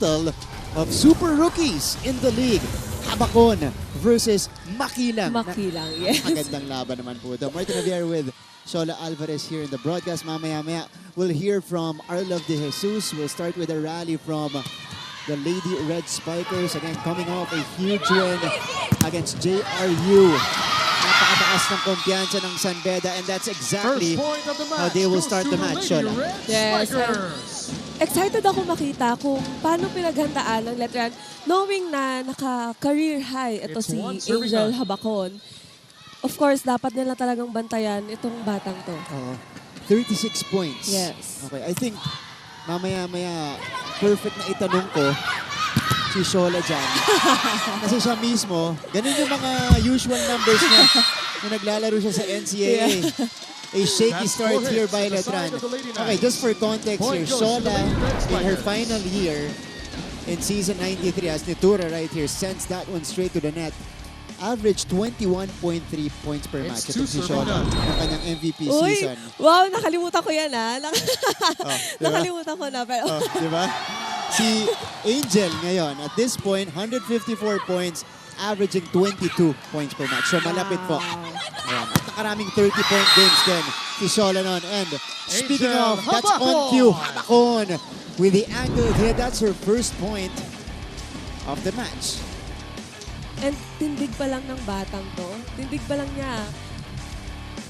battle of super rookies in the league. Habakon versus Makilang. Makilang, yes. Magandang laban naman po ito. Martin Javier with Shola Alvarez here in the broadcast. Mamaya-maya, we'll hear from Arlov De Jesus. We'll start with a rally from the Lady Red Spikers. Again, coming off a huge win against JRU. Napakataas ng kumpiyansa ng San Beda, and that's exactly how they will start the match, Shola. Yes. Excited ako makita kung paano pinaghandaan ng Letran, knowing na naka-career high ito si Angel Habakon. Of course, dapat nila talagang bantayan itong batang to. 36 points. Yes. Okay, I think mamaya-maya perfect na itanong ko si Shola dyan. Kasi siya mismo, ganun yung mga usual numbers niya na naglalaro siya sa NCAA. A shaky start here by Letran. Okay, just for context here, Shola in her final year in season 93 as Nitura right here sends that one straight to the net. Average 21.3 points per match. Ito si Shola ng kanyang MVP season. Wow, nakalimutan ko yan Diba? Nakalimutan ko na. Pero Diba? Si Angel ngayon, at this point, 154 points, averaging 22 points per match. So malapit po. Ayan. At nakaraming 30-point games din si Shola nun. And speaking of, that's on cue. Habakon with the angled hit. That's her first point of the match. And tindig pa lang ng batang to. Tindig pa lang niya.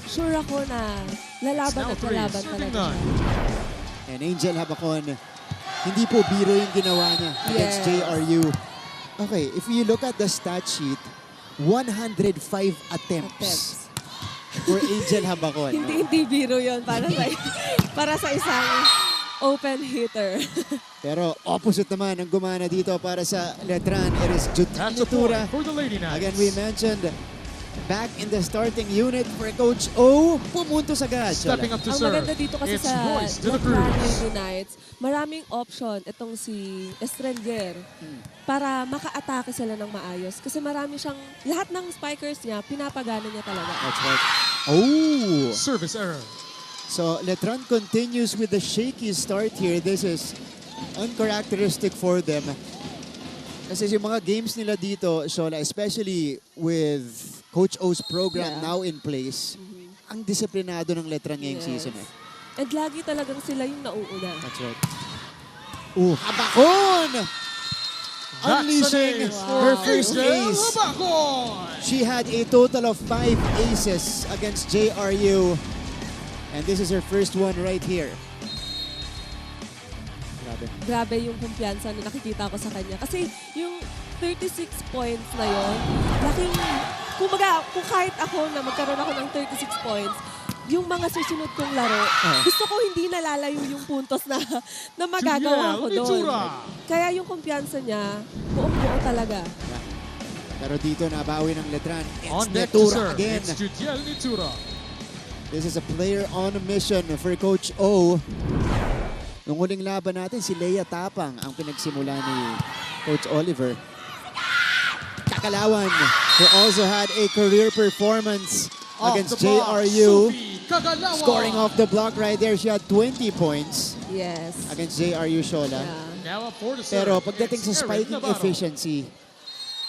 Sure ako na lalaban at lalaban talaga. And Angel Habakon, hindi po biro yung ginawa niya against JRU. Okay, if you look at the stat sheet, 105 attempts for Angel Habakon. Hindi biro yun para sa isang open hitter. Pero opposite naman ang gumana dito para sa Letran. It is Judith Nitura. Again, we mentioned back in the starting unit for Coach O. Pumuntos agad. Stepping up to Ang serve. maganda dito kasi It's sa Royce de la Letran Cruz. Lady Knights, maraming option itong si Estrelier para maka-atake sila ng maayos. Kasi marami siyang, lahat ng spikers niya, pinapagana niya talaga. That's right. Oh! Service error. So Letran continues with the shaky start here. This is uncharacteristic for them. Kasi yung mga games nila dito, Shola, especially with Coach O's program now in place, ang disiplinado ng Letran ngayong season. And lagi talagang sila yung nauuna. That's right. Habakon! Unleashing her first ace. She had a total of 5 aces against JRU. And this is her first one right here. Grabe yung kumpiyansa na nakikita ko sa kanya. Kasi yung 36 points na yun, laking, kumbaga, kung kahit ako na magkaroon ako ng 36 points, yung mga susunod kong laro, gusto ko hindi nalalayo yung puntos na magagawa ko doon. Kaya yung kumpiyansa niya, buong-buo talaga. Pero dito nabawi ng Letran. On It's deck to Nitura serve. again. It's Judiel Nitura. This is a player on a mission for Coach O. Nung huling laban natin, si Leia Tapang ang pinagsimula ni Coach Oliver. Kakalawan, who also had a career performance against JRU. Scoring off the block right there. She had 20 points Yes. against JRU Shola. Now up for the serve. Pero pagdating sa It's Eric spiking Navarro. efficiency,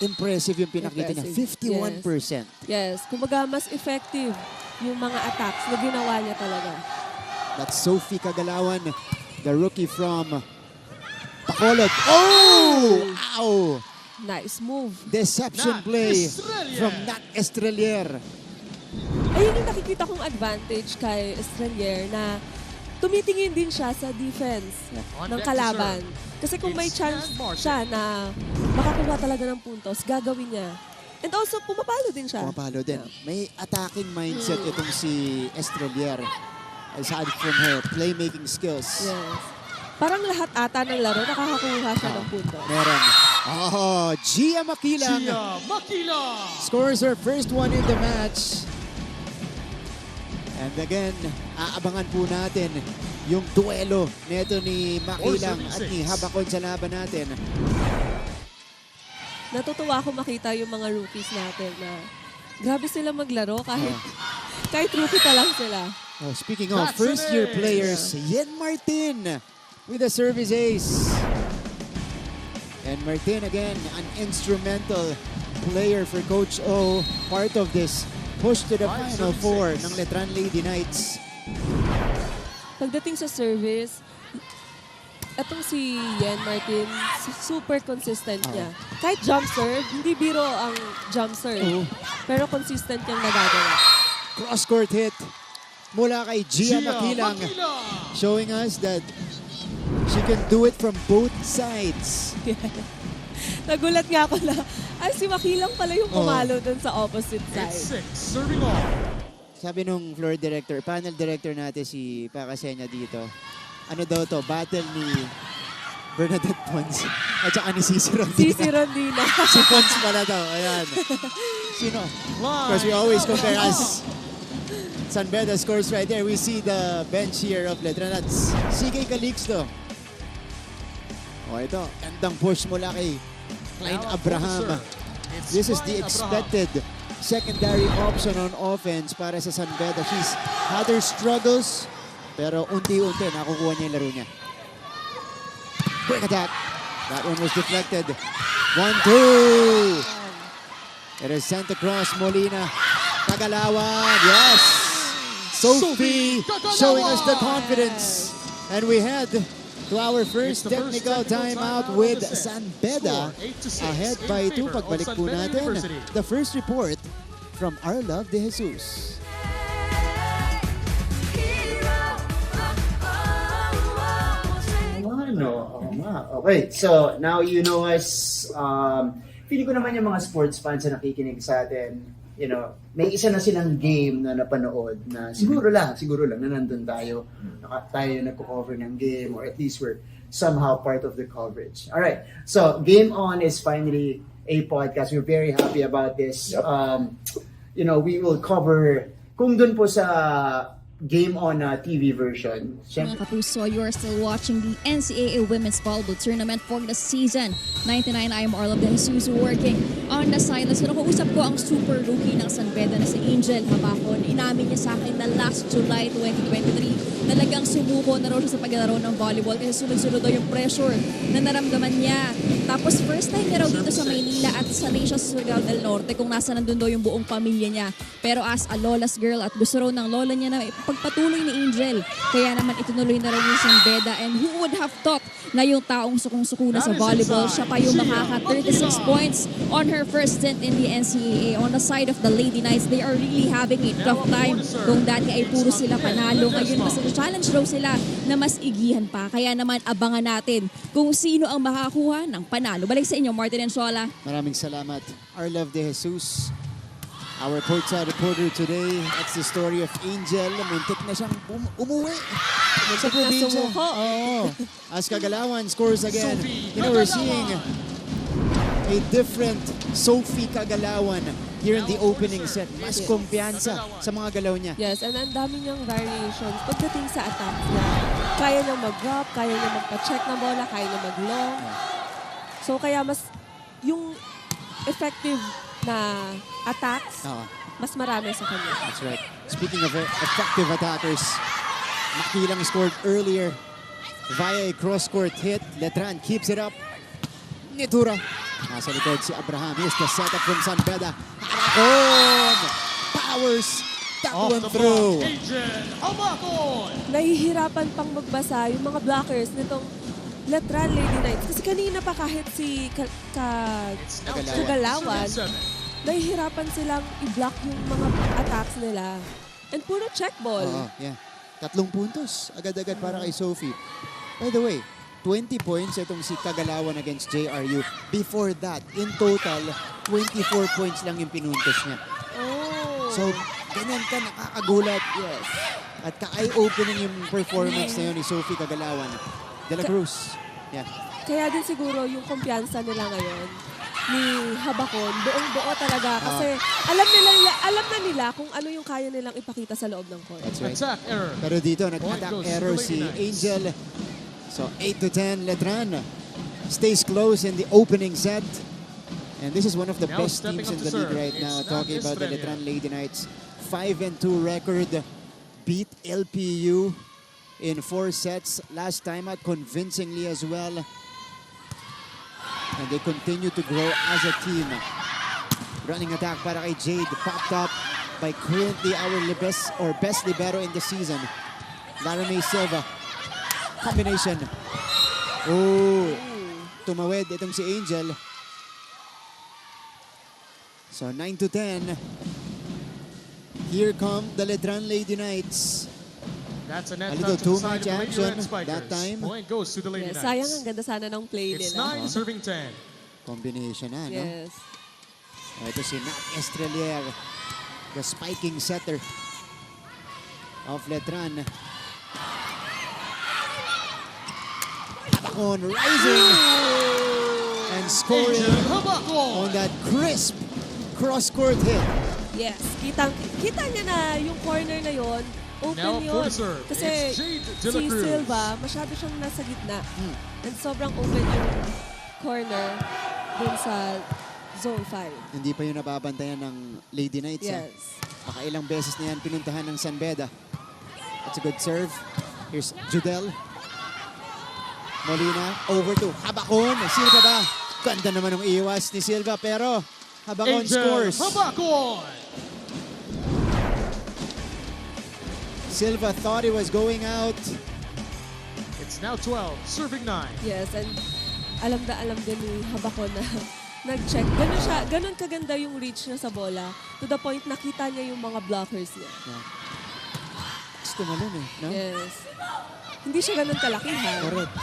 impressive yung pinakita niya. Impressive. 51%. Yes. Kumbaga, mas effective yung mga attacks na ginawa niya talaga. That's Sophie Kagalawan, the rookie from Bacolod. Oh! Ow! Nice move. Deception Nat play Estrelier. from Nat Estrelier. Ayun yung nakikita kong advantage kay Estrelier na tumitingin din siya sa defense ng kalaban. Kasi kung may chance siya na makakuha talaga ng puntos, gagawin niya. And also, pumapalo din siya. Pumapalo din. May attacking mindset itong si Estrelier. Aside from her playmaking skills. Yes. Parang lahat ata ng laro, nakakakuha siya ng puntos. Meron. Oh, Gia Makilang Gia Makilang. scores her first one in the match. And again, aabangan po natin yung duelo nito ni Makilang at ni Habakon sa laban natin. Natutuwa ako makita yung mga rookies natin na grabe sila maglaro kahit rookie pa lang sila. Oh, speaking of first-year players, Yen Martin with a service ace. And Martin again, an instrumental player for Coach O. Part of this push to the Final Four ng Letran Lady Knights. Pagdating sa service, etong si Yen Martin, super consistent niya. Kahit jump serve, hindi biro ang jump serve. Oo. Pero consistent niyang nagagawa. Cross-court hit mula kay Gia Makilang, showing us that she can do it from both sides. Nagulat nga ako na, ay si Makilang pala yung pumalo dun sa opposite It's side. 6, serving all. Sabi nung floor director, panel director natin si Pakasenya dito, ano daw to, battle ni Bernadette Pons at saka ni Cici Rondina. Cici Rondina. Si Pons pala daw, ayan. Sino? Of course, we always compare us. San Beda scores right there. We see the bench here of Letran at CK Calixto. O ito, gandang push mula kay Klein Now, Abraham. it's This is the Klein expected secondary option on offense para sa San Beda. She's had her struggles, pero unti-unti nakukuha niya yung laro niya. Quick attack. That one was deflected. 1-2. It is sent across Molina. Tagalawan. Yes. Sophie showing us the confidence. And we head to our first technical timeout with San Beda. Ahead by 2. Pagbalik po natin, the first report from Our Love de Jesus. Ano? Oo nga. Okay, so now you know us. Feeling ko naman yung mga sports fans na nakikinig sa atin, you know, may isa na silang game na napanood na siguro lang na nandun tayo. Tayo yung nagko-cover ng game or at least we're somehow part of the coverage. Alright, so Game On is finally a podcast. We're very happy about this. You know, we will cover, kung dun po sa Game On TV version, Mga kapuso, you are still watching the NCAA Women's Volleyball Tournament for the season 99. I am Arlo de Jesus working on the sidelines. So nakuusap ko ang super rookie ng San Beda na si Angel Habacon. Inamin niya sa akin na last July 2023, talagang sumuko na raw siya sa paglalaro ng volleyball kasi sunod-sunod daw yung pressure na naramdaman niya. Tapos first time niya raw dito sa Maynila at sanay siya sa Surigao del Norte kung nasa nandun daw yung buong pamilya niya. Pero as a lola's girl at gusto raw ng lola niya na pagpatuloy ni Angel. Kaya naman itinuloy na rin yung San Beda, and who would have thought na yung taong sukong-suko na sa volleyball, siya pa yung makaka 36 points on her first stint in the NCAA. On the side of the Lady Knights, they are really having a tough time. Kung dati ay puro sila panalo, ngayon mas challenge raw sila na mas igihan pa. Kaya naman abangan natin kung sino ang makakuha ng panalo. Balik sa inyo, Martin and Shola. Maraming salamat. Our Love de Jesus. Our courtside reporter today, that's the story of Angel. Muntik na siyang umuwi sa probinsya. sumuko. Oo. As Kagalawan scores again. You know, we're seeing a different Sophie Kagalawan here in the opening set. Mas kumpiyansa sa mga galaw niya. Yes, and ang dami niyang variations pagdating sa attack niya. Kaya niyang mag-drop, kaya niyang magpa-check ng bola, kaya niyang mag-long. So kaya mas yung effective na attacks, mas marami sa kanya. That's right. Speaking of effective attackers, Makilang scored earlier via a cross-court hit. Letran keeps it up. Nitura. Nasa likod si Abraham. Here's the setup from San Beda. Habacon! Powers! That Off one the through. block, Agent Habacon. Nahihirapan pang magbasa yung mga blockers nitong Letran Lady Knights. Kasi kanina pa kahit si It's now Kagalawan, 7-7. nahihirapan silang i-block yung mga attacks nila. And puro check ball. Oo, yeah. 3 puntos. Agad-agad para kay Sophie. By the way, 20 points itong si Kagalawan against JRU. Before that, in total, 24 points lang yung pinuntos niya. Oh. So, ganyan ka, nakakagulat. yes. At ka-eye-opening yung performance na yun ni Sophie Kagalawan. De La Cruz. Yeah. Kaya din siguro yung kumpiyansa nila ngayon ni Habacon, buong-buo talaga. Kasi alam na nila kung ano yung kaya nilang ipakita sa loob ng court. That's right. Attack error. Pero dito, Point nag-attack goes to error the si Lady Knights. Angel. So, 8-10, Letran stays close in the opening set. And this is one of the Now best stepping teams in up to the league serve. right now. It's Talking not about the Estrella. Letran Lady Knights. 5-2 record. Beat LPU in 4 sets. Last time out convincingly as well. And they continue to grow as a team. Running attack para kay Jade. Popped up by currently our best libero in the season. Laramie Silva. Combination. Oh, tumawid itong si Angel. So 9-10. Here come the Ledran Lady Knights. That's a A net little touch on the too side much of the Lady action Red Spikers. that time. Point goes to the Lady Yes, sayang ang Knights. ganda sana ng play It's nila. 9 serving 10. Combination na, no? Yes. Ito si Nat Estrelier, the spiking setter of Letran. On rising and scoring Angel Habakon. on that crisp cross-court hit. Yes. Kita niya na yung corner na yon, open Now for yun. the serve. Kasi It's Jade De La si Cruz. Silva, masyado siyang nasa gitna. And sobrang open yung corner dun sa zone 5. Hindi pa yun nababantayan ng Lady Knights. Yes. Pakailang beses na yan pinuntahan ng San Beda. That's a good serve. Here's Judel. Molina, over to Habakon. Silva ba? Ganda naman ng iwas ni Silva, pero Habakon Angel scores. Habakon. Silva thought he was going out. It's now 12, serving 9. Yes, and alam din ni Habakon na nag-check. Ganun kaganda yung reach niya sa bola. To the point nakita niya yung mga blockers niya. Gusto malun eh, no? Yes. Hindi siya ganun kalaki ha. Correct.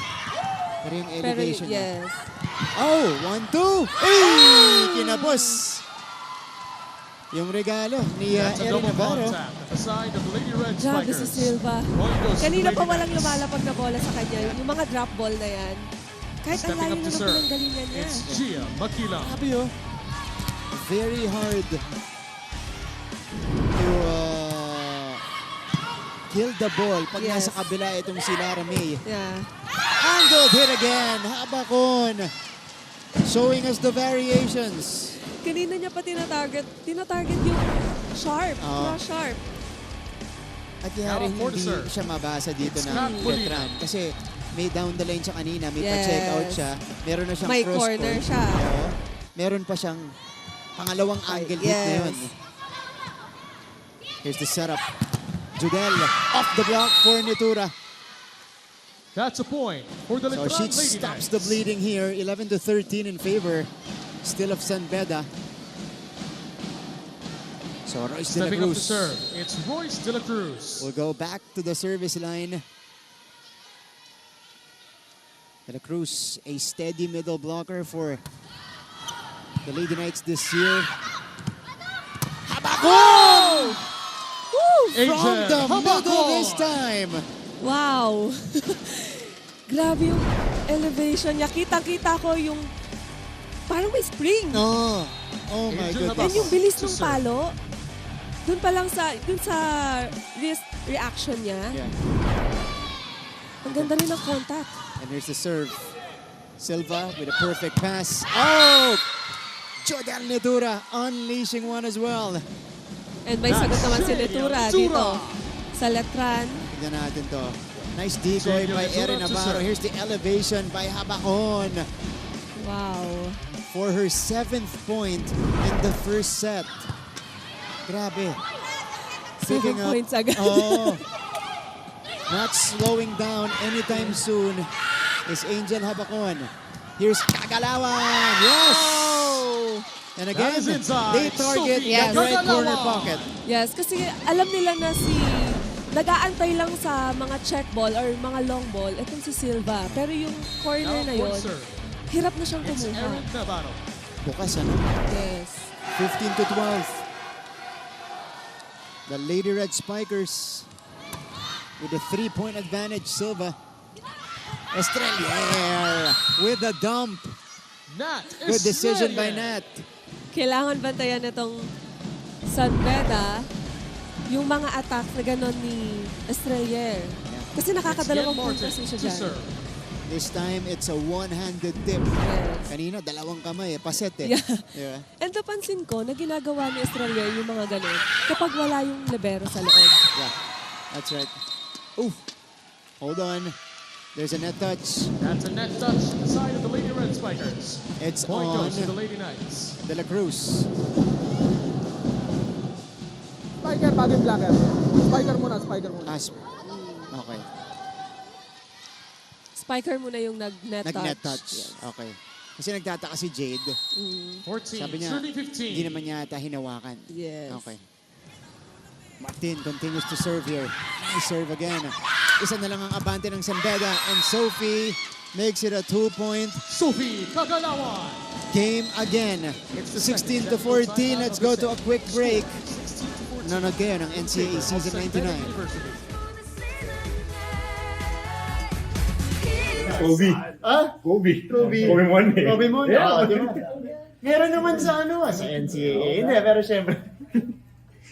Pero yung Pero elevation niya. yes. Oh, 1-2. Hey! Kinapos. Yung regalo ni That's a Erin double Navarro. contact at the side of the Lady Red Grabe Spikers. si Silva. Point goes to the Kanina Lady pa walang Knights. lumalapag na bola sa kanya. Yung mga drop ball na yan. Kahit ang Stepping layo up na to ng serve. pinanggalingan niya. It's Gia Makilang. Sabi oh. Very hard to kill the ball pag Yes. nasa kabila itong si Lara May. Yeah. Angled hit again. Habakon. Showing us the variations. Kanina niya pa tinatarget yung sharp. Oo. Cross sharp. At kaya rin Now for the hindi serve. siya mabasa dito It's ng not Molina. Letran. Kasi may down the line siya kanina, may Yes. pa-check out siya. Meron na siyang May cross corner court. siya. Oo. Meron pa siyang pangalawang angle hit na yes. yun. Here's the setup. Judel off the block for Nitura. That's a point for the So Letran she Lady stops Knights. the bleeding here. 11-13 in favor still of San Beda. So Royce De La Stepping up to Cruz serve. It's Royce De La Cruz. will go back to the service line. De La Cruz, a steady middle blocker for the Lady Knights this year. Habakon! From the middle this time. Wow. Grabe yung elevation niya. Kitang-kita ko yung parang may spring. Oh, oh my Angel goodness. And yung bilis To ng serve. palo, dun pa lang sa wrist reaction niya, Yeah. ang ganda rin ng contact. And here's the serve. Silva with a perfect pass. Oh! Jodel Nitura unleashing one as well. And may sagot naman si Netura dito sa Letran. Tignan natin to. Nice decoy Jodel by Nitura Erin to Navarro. serve. Here's the elevation by Habakon Wow. for her 7th point in the first set. Grabe. 7 Picking up- points agad. Oh. Not slowing down anytime soon is Angel Habakon. Here's Kagalawan. Yes! And again, That is inside. they target Sophie that right Kagalawan. corner pocket. Yes, kasi alam nila na nag-aantay lang sa mga check ball or mga long ball, itong si Silva. Pero yung corner Now na for yun, the serve. hirap na siyang It's kumuha. Erin Navarro. Bukas ano? Yes. 15-12. The Lady Red Spikers with a 3-point advantage. Silva. Estrelier with a dump. Nat Good decision by Estrella. Nat. Kailangan bantayan itong San Beda yung mga attack na gano'n ni Estrelier. Kasi It's nakakadalawang Ian Martin puntos na siya to dyan. serve. This time, it's a one-handed tip. Yes. Kanina, dalawang kamay, paset eh. Yeah. Diba? And napansin ko na ginagawa ni Estrelier yung mga gano'n kapag wala yung libero sa loob. Yeah, that's right. Oof. Hold on. There's a net touch. That's a net touch to the side of the Lady Red Red Spikers. It's Point on goes to the Lady Knights. De La Cruz. Spiker, bago yung blocker. Spiker muna, spiker muna. Okay. Spiker muna yung nag-net touch. Nag-net touch. Yes. Okay. Kasi nagtataka si Jade. 14, Sabi niya, serving 15. hindi naman niya ata hinawakan. Yes. Okay. Martin continues to serve here. He serve again. Isa na lang ang abante ng San Beda. And Sophie makes it a 2-point Sophie Kagalawan. game again. It's the 16 second to 14. set Let's of go the to a set. quick break. 16 to 14. Nanonood kayo ng NCAA Of Season San Beda 99. University. Kobe. Ah? Kobe. Kobe. Kobe Monday. Kobe muna. Yeah. Di ba? Meron naman sa sa NCAA. Hindi, pero syempre.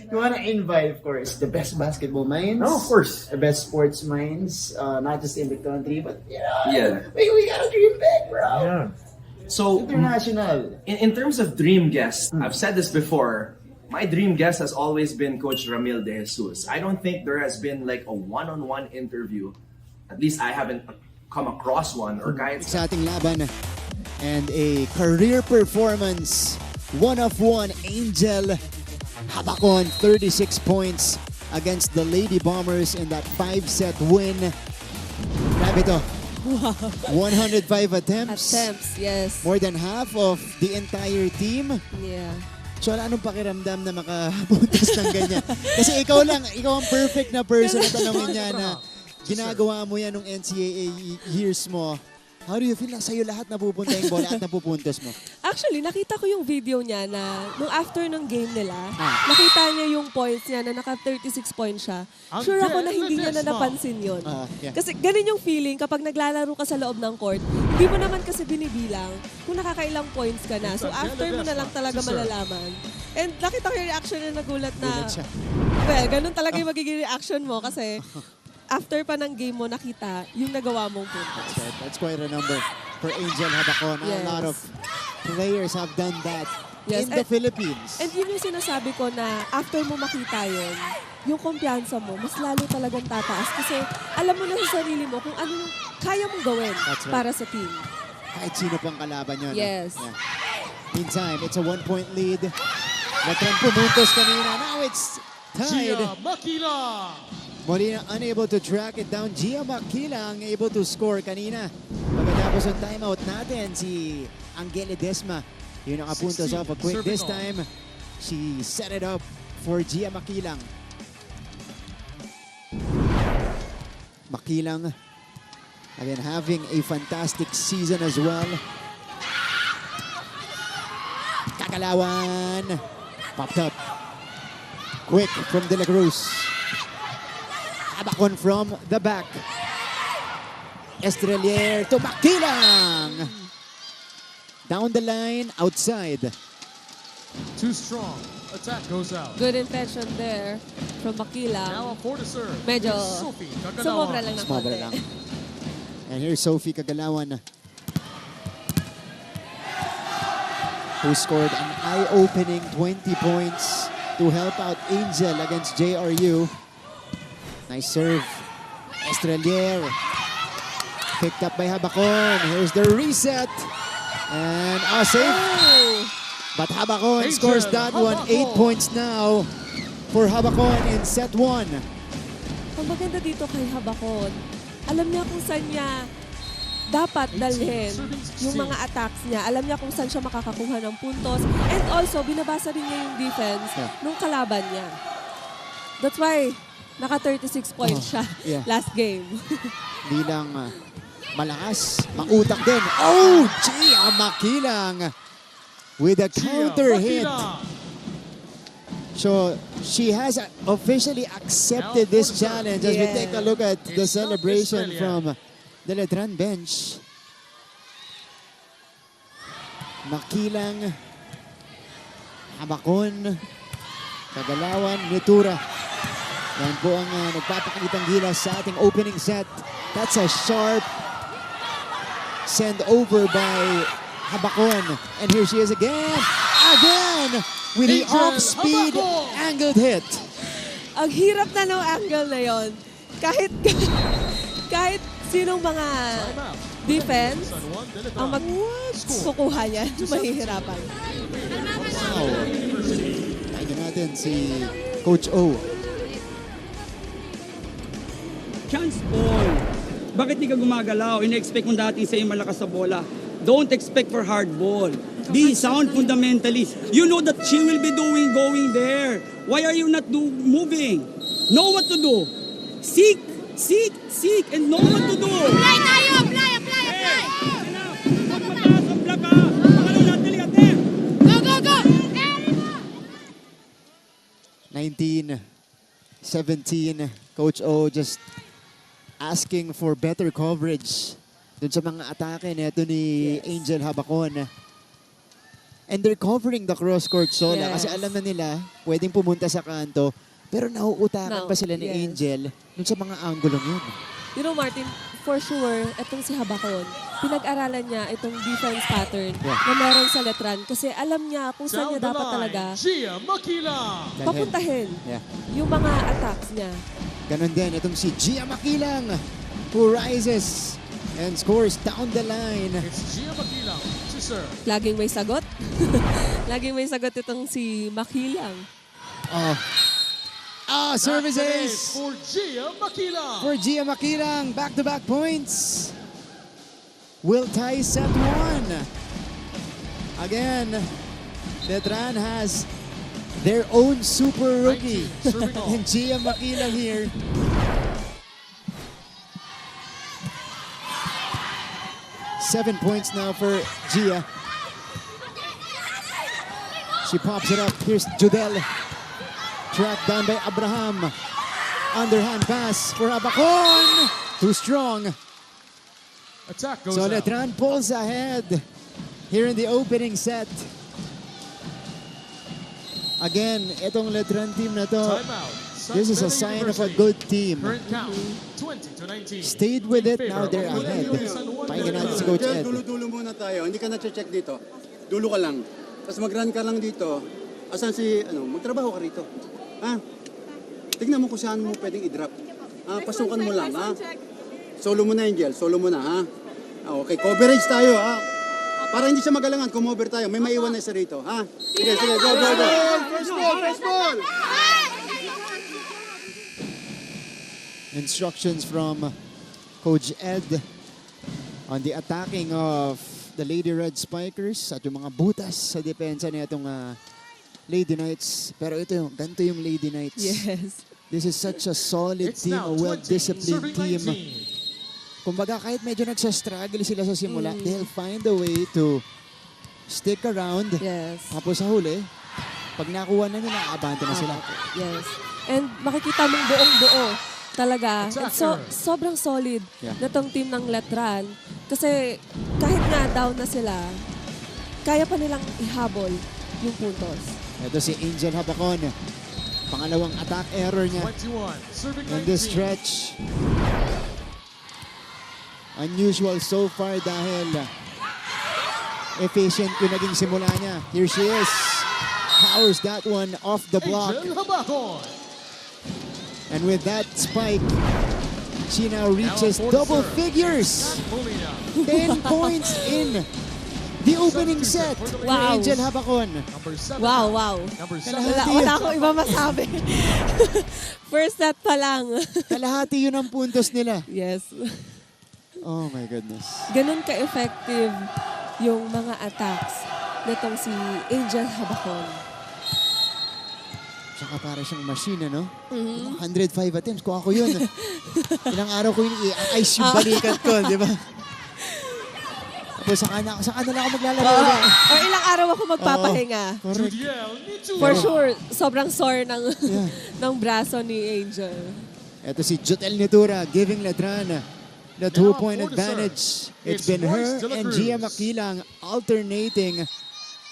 You wanna invite, of course, the best basketball minds. No, of course. The best sports minds, not just in the country, but Yeah. we gotta dream big, bro. Yeah. So, International. in terms of dream guests, I've said this before. My dream guest has always been Coach Ramil De Jesus. I don't think there has been like a one-on-one interview. At least I haven't come across one or kahit Sa ating laban. And a career performance. 1-of-1 Angel Habakon, 36 points against the Lady Bombers in that 5-set win. Grabe to. 105 attempts. Attempts, yes. More than half of the entire team. Yeah. So, anong pakiramdam na makapuntas ng ganyan? Kasi ikaw ang perfect na person na tanongin niya na ginagawa mo yan nung NCAA years mo. How do you feel na sa'yo lahat napupunta yung bola at napupuntos mo? Actually, nakita ko yung video niya na nung after ng game nila, Ah. nakita niya yung points niya na naka 36 points siya. Ang Sure ako na hindi niya na Ledesma. napansin yun. Yeah. Kasi ganun yung feeling kapag naglalaro ka sa loob ng court, hindi mo naman kasi binibilang kung nakakailang points ka na. So It's ang after mo na lang Ledesma talaga to serve. malalaman. And nakita ko yung reaction na nagulat na, Gulat siya. well, ganun talaga yung magiging reaction mo kasi after pa ng game mo nakita yung nagawa mong puntos. That's quite a number for Angel Habakon. Yes. A lot of players have done that Yes, in the and- Philippines. And yun yung sinasabi ko na after mo makita yun, yung kumpiyansa mo, mas lalo talagang tataas. Kasi alam mo na sa sarili mo kung ano yung kaya mong gawin That's right. para sa team. Kahit sino pang kalaban yun. Yes. Yeah. Meantime, it's a 1-point lead. Latran pumuntos kanina. Now it's tied. Gia Makila. Molina unable to track it down. Gia Makilang able to score kanina. Pagkatapos ng timeout natin, si Angel Ledesma. Yung nakapuntos 16, off a quick. serving This off. time, she set it up for Gia Makilang. Makilang, again, having a fantastic season as well. Kagalawan. Popped up. Quick from De La Cruz. Habakon from the back. Estrelier to Makilang. Down the line, outside. Too strong. Attack goes out. Good intention there from Now Makila. a 4 to serve. Medyo It's Sophie sumobra Kagalawan. lang ng Sumobra konti. lang. And here's Sophie Kagalawan, who scored an eye-opening 20 points to help out Angel against JRU. Nice serve. Estrelier. Picked up by Habakon. Here's the reset. And a save. But Habakon Angel scores that one. 8 Habakon. points now for Habakon in set 1. Ang maganda dito kay Habakon, alam niya kung saan niya dapat dalhin yung mga attacks niya. Alam niya kung saan siya makakakuha ng puntos. And also, binabasa rin niya yung defense Yeah. nung kalaban niya. That's why, naka 36 points siya yeah. last game. Di lang malakas, mautak din. Oh, Gia Makilang with a Gia counter hit. Makila. So she has officially accepted Now this for the challenge as we Yeah. take a look at the It's not celebration Australia. from the Letran bench. Makilang, Habakon, Kagalawan, Nitura. Yan po ang nagpapakitang gilas sa ating opening set. That's a sharp send over by Habakon. And here she is again. Again! With the Angel off-speed Habakon. angled hit. Ang hirap na ng angle na yon. Kahit kahit sinong mga Time out. defense, San Juan de ang Letrán. magkukuha niyan, mahihirapan. Wow. Tingnan natin si Coach O. Chance ball. Bakit di ka gumagalaw? Ina-expect mo dating sa'yo malakas sa bola. Don't expect for hard ball. Be sound fundamentally. You know that she will be going there. Why are you not moving? Know what to do. Seek, and know what to do. Apply tayo! Apply! Huwag mataas ang block ha. Pakalaw natin, ate. Go, go, go! 19, 17. Coach O just asking for better coverage dun sa mga atake nito ni Angel Habacon. And they're covering the cross-court Sola kasi alam na nila pwedeng pumunta sa kanto pero nauutakan pa sila ni Angel dun sa mga anggulong yun. You know, Martin, for sure, itong si Habacon, pinag-aralan niya itong defense pattern na meron sa Letran kasi alam niya kung saan Down niya the dapat line, talaga Gia Maquila. papuntahin Yeah. yung mga attacks niya. Ganon din itong si Gia Makilang who rises and scores down the line. It's Gia Maquila to serve. Laging may sagot. Laging may sagot itong si Makilang. Services For Gia Maquila. for Gia Makilang. Back-to-back points. Will tie set 1. Again, Letran has their own super rookie. 19, serving off. And Gia Makilang here. Seven points now for Gia. She pops it up. Here's Judel. Tracked down by Abraham. Underhand pass for Habacon. Too strong. Attack goes So out. Letran pulls ahead here in the opening set. Again, itong Letran team na to, Timeout. this is a San sign Beda of a University. good team. Current count 20-19. Stayed with it, In now favor they're of ahead. San Juan de Pakinggan natin si Letrán. Coach Ed. Dulo-dulo muna tayo. Hindi ka na-check dito. Dulo ka lang. Tapos mag-run ka lang dito. Asan si, magtrabaho ka rito. Ha? Tignan mo kung saan mo pwedeng i-drop. Ha? Pasukan mo lang, ha? Solo mo na, Angel. Solo mo na, ha? Okay, coverage tayo, ha? Para hindi siya magalangan, kumover tayo. May maiwan na isa rito, ha? Sige, go, go, go. First ball! Instructions from Coach Ed on the attacking of the Lady Red Spikers at yung mga butas sa depensa na itong Lady Knights. Pero ito yung, ganito yung Lady Knights. Yes. This is such a solid It's team, now a 20, well-disciplined serving team. 19. Kumbaga kahit medyo nagsastruggle sila sa simula, they'll find a way to stick around. Yes. Tapos sa huli, pag nakuha na nila, abante na sila. Yes. And makikita mong buong-buo talaga. And Attacker. sobrang solid Yeah. na tong team ng Letran. Kasi kahit nga down na sila, kaya pa nilang ihabol yung puntos. Ito si Angel Habacon. Pangalawang attack error niya 21, serving in this 19. stretch. Unusual so far dahil efficient yung naging simula niya. Here she is. Powers that one off the block. Angel Habacon. And with that spike, she now reaches Now for double serve. figures. Molina. 10 points in the opening set. Wow. Angel Habacon. Number 7. Wow. Number 7. Wala akong iba masabi. First set pa lang. Kalahati yun ang puntos nila. Yes. Oh my goodness. Ganun ka-effective yung mga attacks nitong si Angel Habacon. Saka para siyang machine, ano? 105 attempts. Kung ako yun, ilang araw ko yun i-ice yung balikat ko, di ba? Tapos saka na lang ako maglalaro. O ilang araw ako magpapahinga. Correct. Judiel Nitua. For sure, sobrang sore ng, Yeah. ng braso ni Angel. Ito si Jutel Nitura giving Letran the 2-point for the advantage. serve. It's It's been Royce her De La and Cruz. Gia Makilang alternating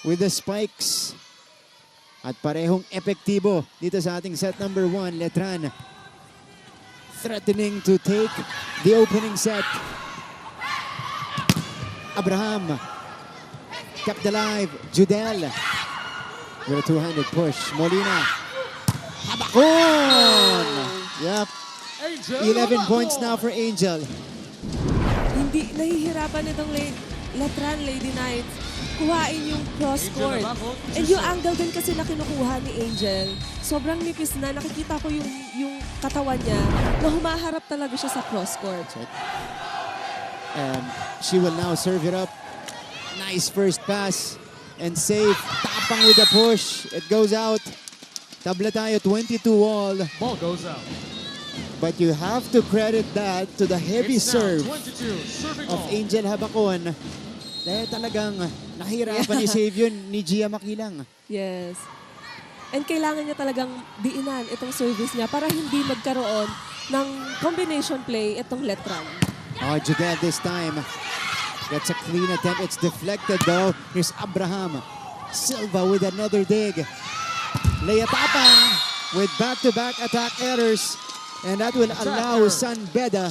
with the spikes. At parehong epektibo dito sa ating set number 1. Letran threatening to take the opening set. Abraham kept alive. Judel with a two-handed push. Molina. Habacon! Yep. Angel 11 Habacon. points now for Angel. nahihirapan itong Letran Lady Knights kuhain yung cross court. And yung angle din kasi na kinukuha ni Angel, sobrang nipis na. Nakikita ko yung katawan niya na humaharap talaga siya sa cross court. And she will now serve it up. Nice first pass. And safe. Tapang with the push. It goes out. Tabla tayo, 22 all. Ball goes out. But you have to credit that to the heavy It's now serve 22, serving of all. Angel Habacon. Dahil talagang nahirapan ni save yun ni Gia Makilang. Yes. And kailangan niya talagang diinan itong service niya para hindi magkaroon ng combination play itong Letran. Oh, Judel this time gets a clean attempt. It's deflected though. Here's Abraham. Silva with another dig. Leia Tapang with back-to-back attack errors. And that will allow San Beda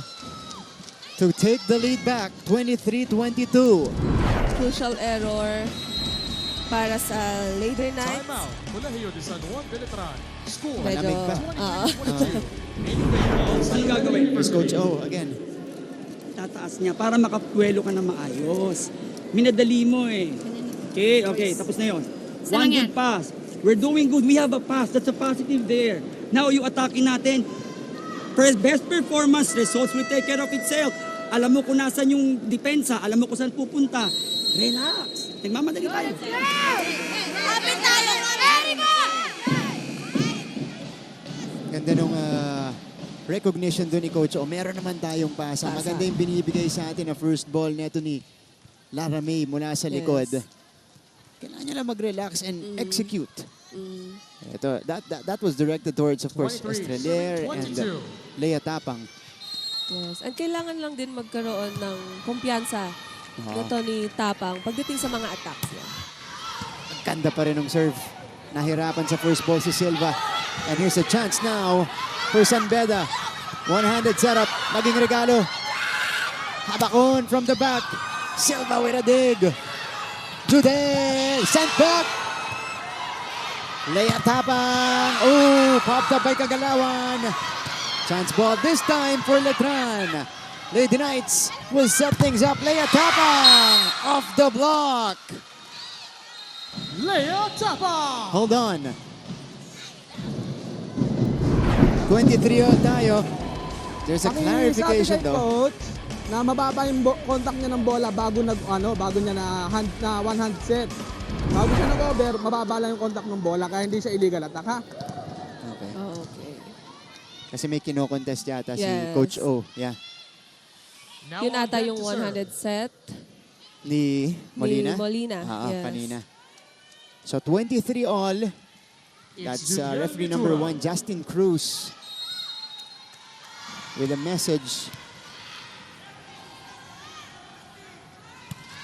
to take the lead back, 23-22. Crucial error para sa Lady Knights. Timeout. Colegio de San Juan de Letran. Score. Medyo, Malamig pa. Anong gagawin? Here's Coach O again. Tataas niya para makapuelo ka na maayos. Minadali mo eh. Okay, tapos na yun. One good pass. We're doing good. We have a pass. That's a positive there. Now, yung attacking natin, first best performance, results will take care of itself. Alam mo kung nasan yung depensa, alam mo kung saan pupunta. Relax. Nagmamadali tayo. Kapit tayo, very good! Ganda nung recognition doon ni Coach O. Meron naman tayong pasa. Maganda yung binibigay sa atin na first ball neto ni Lara May mula sa likod. Yes. Kailangan niya lang mag-relax and execute. Ito, that was directed towards, of course, 23, Estrelier and 22. Leia Tapang. Yes. And kailangan lang din magkaroon ng kumpiyansa nito ni Tapang pagdating sa mga attacks niya. Ganda pa rin ng serve. Nahirapan sa first ball si Silva. And here's a chance now for San Beda. One-handed setup. Maging regalo. Habakon from the back. Silva with a dig. Judel sent back. Leia Tapang. Oh, popped up by Kagalawan. Chance ball this time for Letran. Lady Knights will set things up. Leia Tapang off the block. Leia Tapang. Hold on. 23 on tayo. There's a clarification though. Coach, na mababa yung contact niya ng bola bago bago niya na one hand set. Bago siya nag-over, mababa lang yung contact ng bola kaya hindi siya illegal attack ha. Okay. Oh, okay. Kasi may kino-contest yata si Yes. Coach O. Yeah. Now Yun on ata deck yung to serve. 100 set Ni Molina. ni Molina. Oo, Yes. kanina. So 23 all. It's That's Julian referee number Ventura. 1, Justin Cruz. With a message.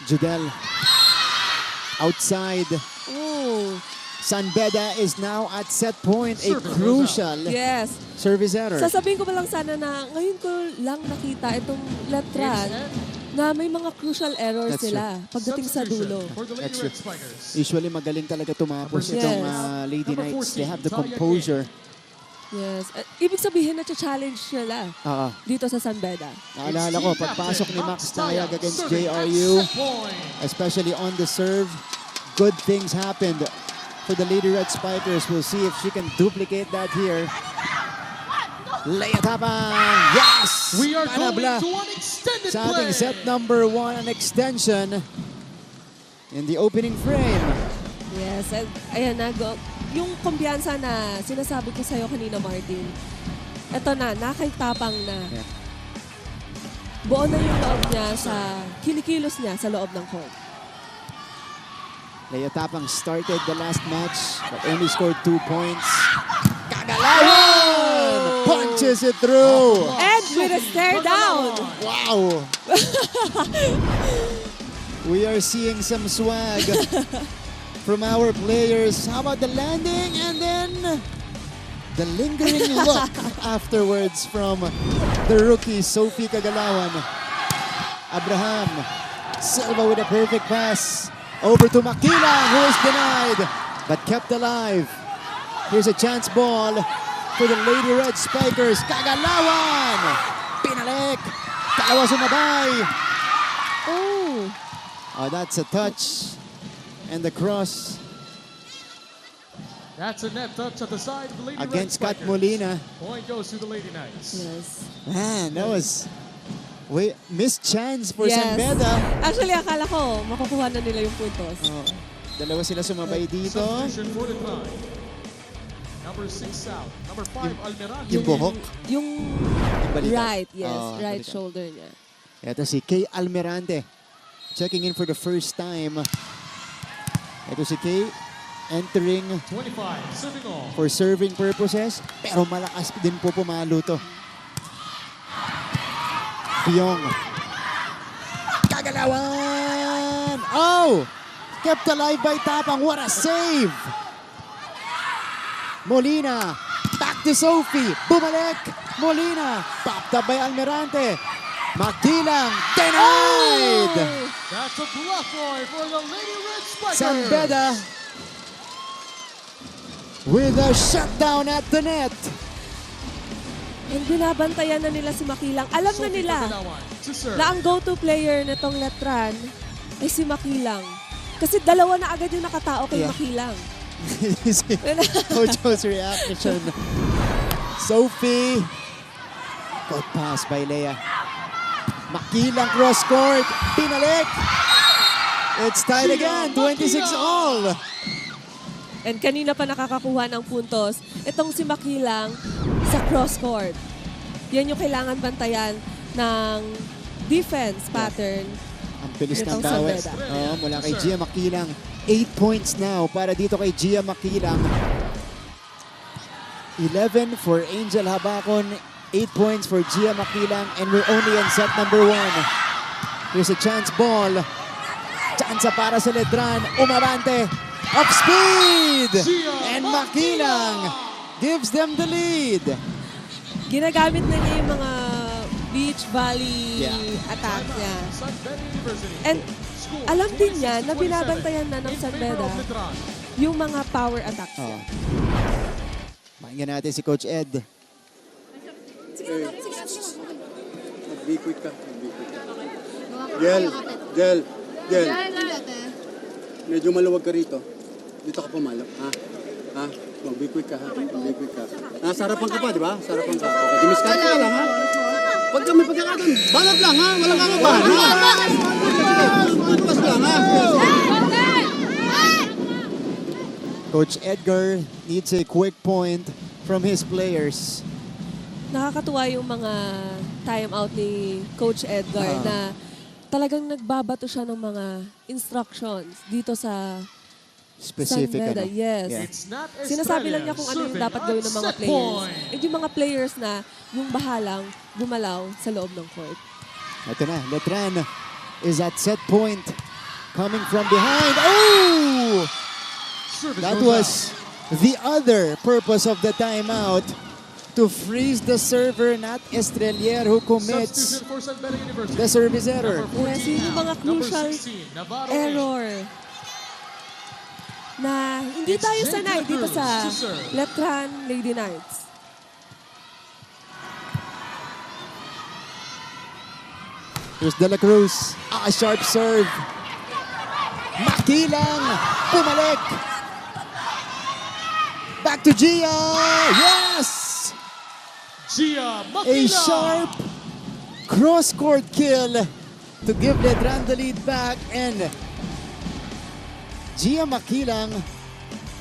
Judel. Outside. Oh, San Beda is now at set point. A Service goes crucial yes. service error. Sasabihin ko pa lang sana na ngayon ko lang nakita itong Letran na may mga crucial errors That's sila pagdating sa dulo. For the Lady That's Red true. Spikers. Usually magaling talaga tumapos Yes. itong Lady Number Knights. They 14, have the Talia composure. Yes. Ibig sabihin na challenge sila Oo. dito sa San Beda. Naalala ko, pagpasok ni Max Tayag against Serving at JRU, set point. especially on the serve, good things happened for the Lady Red Spikers. We'll see if she can duplicate that here. Leia Tapang! Yes! We are going Panabla to an extended sa ating play. set number 1, an extension in the opening frame. Yes. And ayan na, yung kumpiyansa na sinasabi ko sa'yo kanina, Martin, eto na, nakitapang na. Yeah. Buo na yung loob niya sa kinikilos niya sa loob ng court. Leia Tapang started the last match but only scored 2 points. Kagalawan! Punches it through! And with a stare down! Wow! We are seeing some swag from our players. How about the landing and then the lingering look afterwards from the rookie Sophie Kagalawan. Abraham Silva with a perfect pass over to Makilang, who is denied but kept alive. Here's a chance ball for the Lady Red Spikers. Kagalawan! Pinalik! Kalawa sumabay! That's a touch. And the cross That's a net touch at the side of the Lady against Red Kat Spikers. Molina. Point goes to the Lady Knights. Yes. Man, that was missed chance for Yes. San Beda. Actually, akala ko makukuha na nila yung puntos. Oh, dalawa sila sumabay dito. Substitution for the time. Number 6 South. Number 5 Almirante. Yung buhok. Yung balikat. right, yes. Oh, right balikat. shoulder niya. Ito si Kay Almirante. Checking in for the first time. Ito si Kay entering 25. Serving all. for serving purposes. Pero malakas din po pumalo to. Piyong. Kagalawan! Oh! Kept alive by Tapang. What a save! Molina. Back to Sophie. Bumalik. Molina. Popped up by Almirante. Magdilang. Denied! That's a block point for the Lady Red Spikers. San Beda with a shutdown at the net. And binabantayan na nila si Makilang. Alam na Sophie nila Cabalawan to serve. na ang go-to player nitong Letran ay si Makilang. Kasi dalawa na agad yung nakatao kay Yeah. Makilang. Coach Jo's reaction. Sophie. Good pass by Lea. Makilang cross court. Pinalik. It's tied again. 26 all. And kanina pa nakakakuha ng puntos. Itong si Makilang sa cross court. Yan yung kailangan bantayan ng defense pattern. Ang bilis ng Itong San bawat. Beda. Mula kay Gia Makilang. 8 points now para dito kay Gia Makilang. 11 for Angel Habacon. 8 points for Gia Makilang. And we're only in set number 1. Here's a chance ball. Chance para sa Letran. Umabante. Up speed! And Makilang gives them the lead. Ginagamit na niya yung mga beach volley Yeah. attack niya. San Beda University. And Score, alam din niya na 26-27 binabantayan na ng in San favor Beda of Letran. yung mga power attacks Oh. niya. Pakinggan natin si Coach Ed. Mag-be quick ka. Mag-be quick ka. Jel. Medyo maluwag ka rito. Dito ka pumalap, ha? Ha? Mag-be quick ka, ha? Mag-be quick ka. Nasa harapan ka pa, di ba? Sa harapan ka. Okay, dimiskarte ka lang, ha? Pag may pagkakataon, balat lang, ha? Walang kakabahan, ha? Bukas lang, ha? Coach Edgar needs a quick point from his players. Nakakatuwa yung mga timeout ni Coach Edgar na talagang nagbabato siya ng mga instructions dito sa Specific. San Beda. ano? Yes. Yeah. It's not Sinasabi lang Estrella niya kung ano yung serving dapat gawin ng at mga set players. point. And yung mga players na yung bahalang gumalaw sa loob ng court. Ito na, Letran is at set point. Coming from behind. Oh! Service That goes was the other purpose of the timeout. To freeze the server, not Estrelier, who out. commits Substitution for San Beda University. the service error. Number 14, Yes, yun yung mga number crucial 16, Navarro A. error na hindi It's tayo Jake sanay dito Cruz sa to serve. Letran Lady Knights. Here's De La Cruz. A sharp serve. Makilang. Pumalik. Back to Gia. Yes! Gia A Maquila. sharp cross-court kill to give Letran the lead back. And Gia Makilang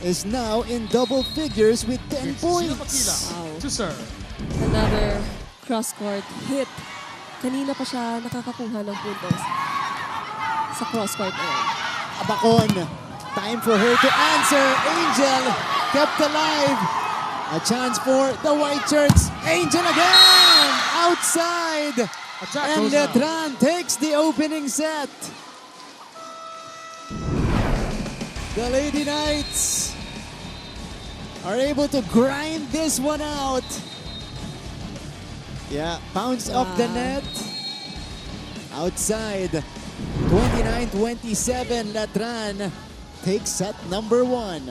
is now in double figures with 10 It's Gia Maquila points. Wow. to serve. Another cross-court hit. Kanina pa siya nakakakuha ng puntos sa cross-court na yun. Abacon. Time for her to answer. Angel kept alive. A chance for the white shirts. Angel again! Outside! Attack And goes out. Letran takes the opening set. The Lady Knights are able to grind this one out. Yeah, bounce off the Wow. net. Outside. 29-27, Letran takes set number 1.